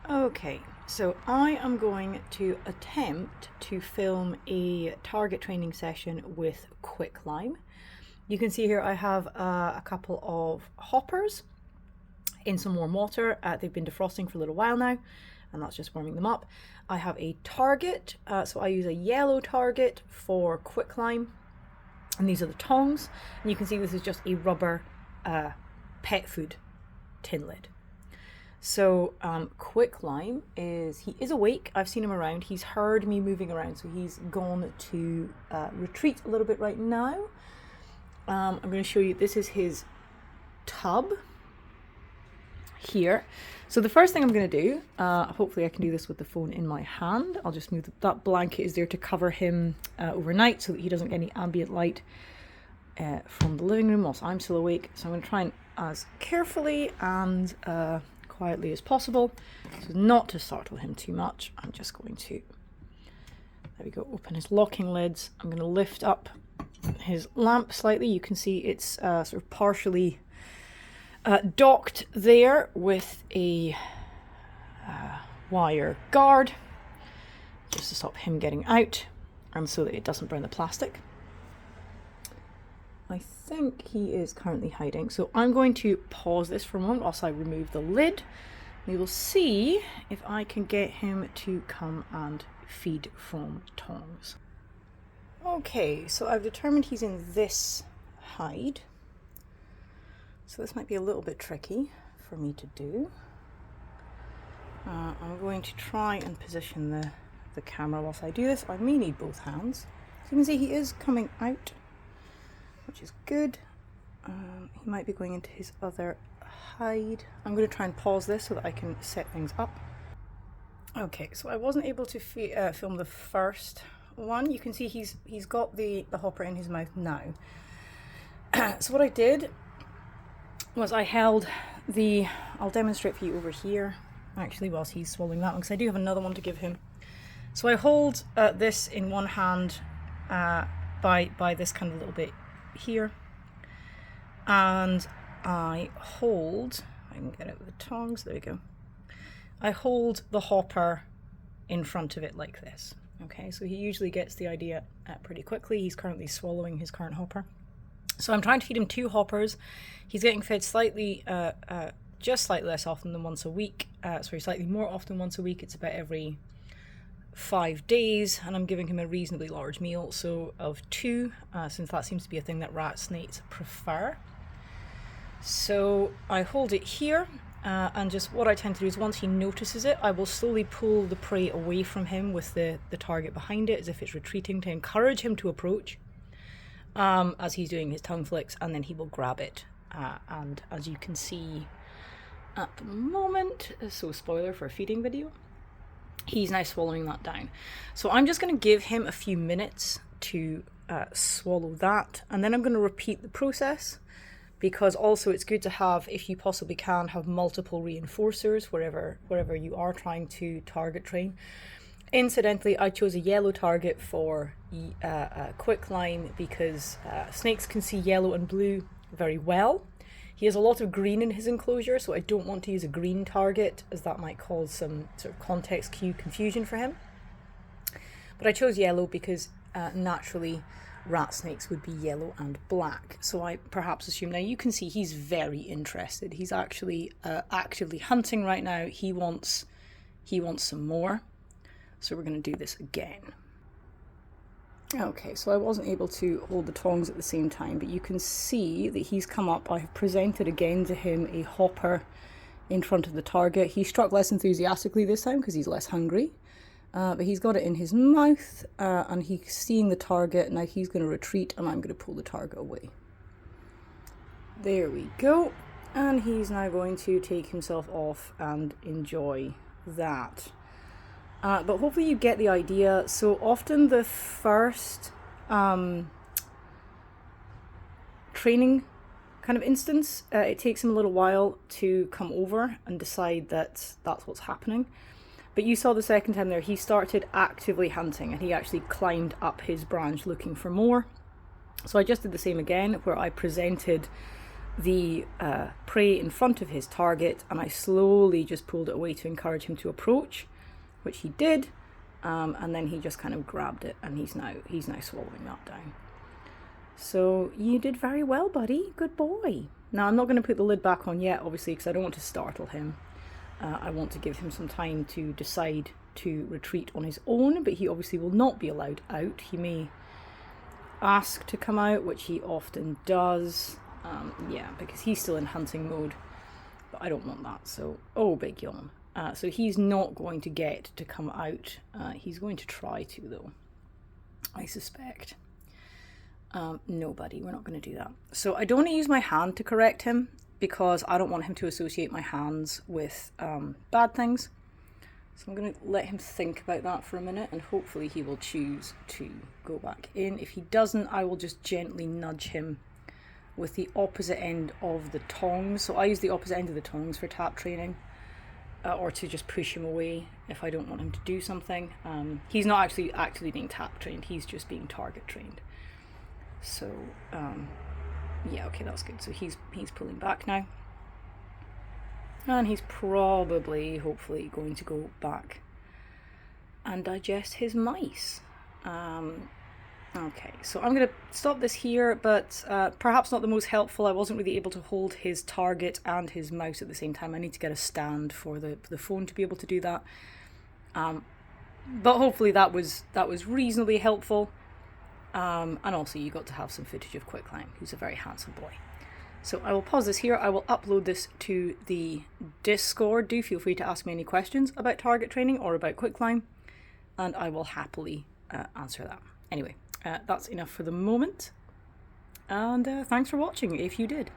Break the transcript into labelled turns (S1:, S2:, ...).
S1: Okay, so I am going to attempt to film a target training session with Quicklime. You can see here I have a couple of hoppers in some warm water. They've been defrosting for a little while now, and that's just warming them up. I have a target, so I use a yellow target for Quicklime, and these are the tongs. And you can see this is just a rubber pet food tin lid. So Quicklime he is awake. I've seen him around. He's heard me moving around, so he's gone to retreat a little bit right now. I'm going to show you, this is his tub here. So the first thing I'm going to do, hopefully I can do this with the phone in my hand. I'll just move, that blanket is there to cover him overnight so that he doesn't get any ambient light from the living room whilst I'm still awake. So I'm going to try and as carefully and quietly as possible, so not to startle him too much. I'm just going to, there we go, open his locking lids. I'm going to lift up his lamp slightly. You can see it's sort of partially docked there with a wire guard, just to stop him getting out and so that it doesn't burn the plastic. I think he is currently hiding, so I'm going to pause this for a moment whilst I remove the lid. We will see if I can get him to come and feed from tongs. Okay, so I've determined he's in this hide, so this might be a little bit tricky for me to do. I'm going to try and position the camera whilst I do this. I may need both hands. So you can see he is coming out, which is good. He might be going into his other hide. I'm going to try and pause this so that I can set things up. Okay, so I wasn't able to film the first one. You can see he's got the hopper in his mouth now. So what I did was I held I'll demonstrate for you over here, actually, whilst he's swallowing that one, because I do have another one to give him. So I hold this in one hand by this kind of little bit here, and I hold, I can get it with the tongs, there we go. I hold the hopper in front of it like this. Okay, so he usually gets the idea pretty quickly. He's currently swallowing his current hopper. So I'm trying to feed him 2 hoppers. He's getting fed slightly, just slightly less often than once a week. Sorry, slightly more often once a week. It's about every 5 days, and I'm giving him a reasonably large meal, so of 2, since that seems to be a thing that rat snakes prefer. So I hold it here, and just what I tend to do is once he notices it, I will slowly pull the prey away from him with the target behind it as if it's retreating, to encourage him to approach as he's doing his tongue flicks, and then he will grab it. And as you can see at the moment, so spoiler for a feeding video, he's now swallowing that down. So I'm just going to give him a few minutes to swallow that, and then I'm going to repeat the process, because also it's good to have, if you possibly can, have multiple reinforcers wherever you are trying to target train. Incidentally, I chose a yellow target for Quicklime because snakes can see yellow and blue very well. He has a lot of green in his enclosure, so I don't want to use a green target, as that might cause some sort of context cue confusion for him. But I chose yellow because naturally rat snakes would be yellow and black. So I perhaps assume, now you can see he's very interested. He's actually actively hunting right now. He wants some more. So we're going to do this again. Okay, so I wasn't able to hold the tongs at the same time, but you can see that he's come up. I have presented again to him a hopper in front of the target. He struck less enthusiastically this time because he's less hungry, but he's got it in his mouth, and he's seeing the target. Now he's going to retreat, and I'm going to pull the target away. There we go, and he's now going to take himself off and enjoy that. But hopefully you get the idea. So often the first training kind of instance, it takes him a little while to come over and decide that that's what's happening. But you saw the second time there, he started actively hunting, and he actually climbed up his branch looking for more. So I just did the same again, where I presented the prey in front of his target, and I slowly just pulled it away to encourage him to approach, which he did, and then he just kind of grabbed it, and he's now swallowing that down. So you did very well, buddy. Good boy. Now I'm not going to put the lid back on yet, obviously, because I don't want to startle him. I want to give him some time to decide to retreat on his own, but he obviously will not be allowed out. He may ask to come out, which he often does. Yeah, because he's still in hunting mode, but I don't want that. So, oh, big yawn. So he's not going to get to come out. He's going to try to, though, I suspect. No, buddy, we're not going to do that. So I don't want to use my hand to correct him, because I don't want him to associate my hands with bad things. So I'm going to let him think about that for a minute, and hopefully he will choose to go back in. If he doesn't, I will just gently nudge him with the opposite end of the tongs. So I use the opposite end of the tongs for tap training, or to just push him away if I don't want him to do something. He's not actually being tap trained, he's just being target trained. So, yeah, okay, that's good. So he's pulling back now. And he's probably, hopefully, going to go back and digest his mice. Okay, so I'm going to stop this here, but perhaps not the most helpful. I wasn't really able to hold his target and his mouse at the same time. I need to get a stand for the phone to be able to do that. But hopefully that was reasonably helpful. And also you got to have some footage of Quicklime, who's a very handsome boy. So I will pause this here. I will upload this to the Discord. Do feel free to ask me any questions about target training or about Quicklime, and I will happily answer that. Anyway, that's enough for the moment, and thanks for watching if you did.